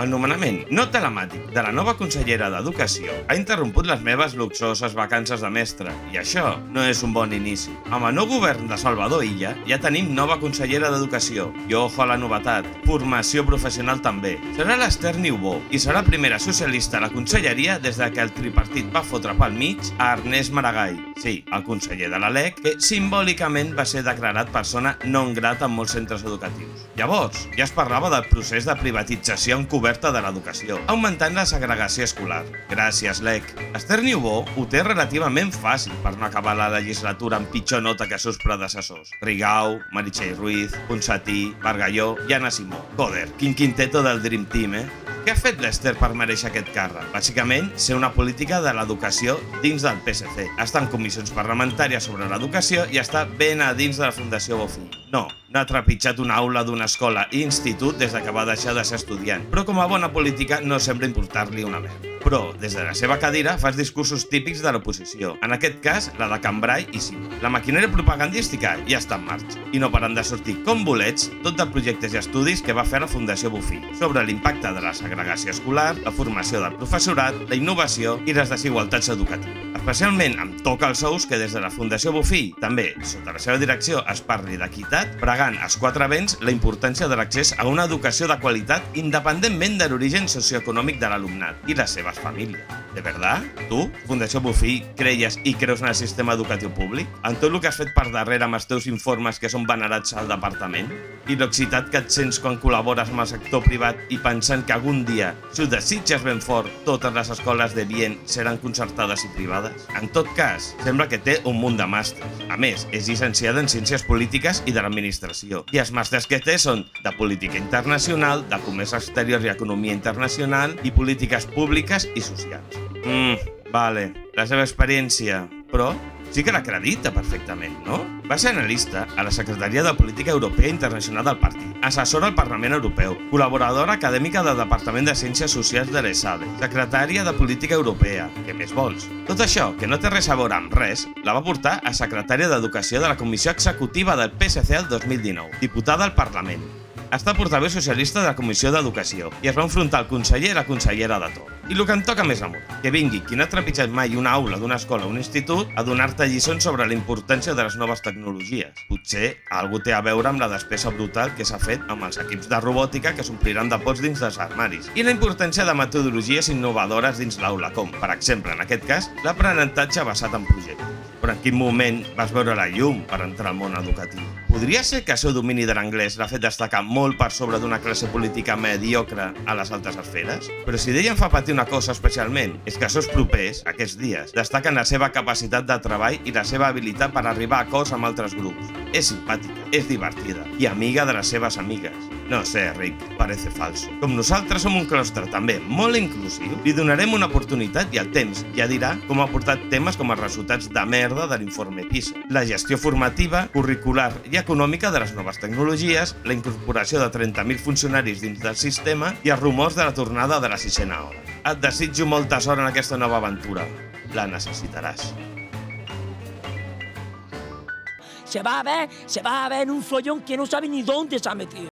El nomenament no telemàtic de la nova consellera d'Educació ha interromput les meves luxoses vacances de mestre, i això no és un bon inici. Amb el nou govern de Salvador Illa ja tenim nova consellera d'Educació, i ojo a la novetat, formació professional també. Serà l'Esther Niubó, i serà primera socialista a la conselleria des de que el tripartit va fotre pel mig a Ernest Maragall, sí, el conseller de la LEC, que simbòlicament va ser declarat persona non grata en molts centres educatius. Llavors, ja es parlava del procés de privatització encoberta de l'educació, augmentant la segregació escolar. Gràcies, LEC. Esther Niubó ho té relativament fàcil per no acabar la legislatura amb pitjor nota que els seus predecessors. Rigau, Meritxell Ruiz, Ponsatí, Bargalló i Anna Simó. Joder, quin quinteto del Dream Team, eh? Què ha fet l'Esther per mereixer aquest càrrec? Bàsicament, ser una política de l'educació dins del PSC. Està en comissions parlamentàries sobre l'educació i està ben a dins de la Fundació Bofill. No ha trepitjat una aula d'una escola i institut des que va deixar de ser estudiant, però com a bona política no sembla importar-li una merda. Però, des de la seva cadira, fa els discursos típics de l'oposició. En aquest cas, la de Cambray i Simó. La maquinària propagandística ja està en marxa. I no paren de sortir com bolets tot de projectes i estudis que va fer la Fundació Bofill sobre l'impacte de la segregació escolar, la formació del professorat, la innovació i les desigualtats educatives. Especialment amb toca els ous que des de la Fundació Bofill, també sota la seva direcció, es parli d'equitat, pregant als quatre vents la importància de l'accés a una educació de qualitat independentment de l'origen socioeconòmic de l'alumnat i les seves famílies. De verdad? Tu, Fundació Bofill, creies i creus en el sistema educatiu públic? En tot el que has fet per darrere amb els teus informes que són venerats al departament? I l'oxitat que et sents quan col·labores amb el sector privat i pensant que algun dia, si ho desitges ben fort, totes les escoles de bien seran concertades i privades? En tot cas, sembla que té un munt de màsters. A més, és llicenciada en Ciències Polítiques i de l'Administració. I els màsters que té són de Política Internacional, de Comerç Exterior i Economia Internacional i Polítiques Públiques i Socials. Vale, la seva experiència, però sí que l'acredita perfectament, no? Va ser analista a la Secretaria de Política Europea i Internacional del partit, assessora al Parlament Europeu, col·laboradora acadèmica del Departament de Ciències Socials de l'ESADE, secretària de Política Europea, què més vols? Tot això, que no té res a veure amb res, la va portar a secretària d'Educació de la Comissió Executiva del PSC el 2019, diputada al Parlament. Ha estat portaveu socialista de la Comissió d'Educació i es va enfrontar al conseller i la consellera de torn. I el que em toca més amunt, que vingui qui no ha trepitjat mai una aula d'una escola o un institut a donar-te lliçons sobre la importància de les noves tecnologies. Potser algú té a veure amb la despesa brutal que s'ha fet amb els equips de robòtica que s'ompliran de pots dins dels armaris i la importància de metodologies innovadores dins l'aula, com, per exemple, en aquest cas, l'aprenentatge basat en projectes. Però en quin moment vas veure la llum per entrar al món educatiu? Podria ser que el seu domini de l'anglès l'ha fet destacar molt per sobre d'una classe política mediocre a les altes esferes? Però si d'ella em fa patir una cosa especialment, és que els seus propers, aquests dies, destaquen la seva capacitat de treball i la seva habilitat per arribar a acords amb altres grups. És simpàtica, és divertida i amiga de les seves amigues. No sé, Rick, parece falso. Com nosaltres som un claustre també molt inclusiu, li donarem una oportunitat i el temps ja dirà com ha portat temes com els resultats de merda de l'informe PISA, la gestió formativa, curricular i econòmica de les noves tecnologies, la incorporació de 30.000 funcionaris dins del sistema i els rumors de la tornada de la 6ª hora. Et desitjo molta sort en aquesta nova aventura. La necessitaràs. Se va a ver en un follón que no sabe ni dónde se ha metido.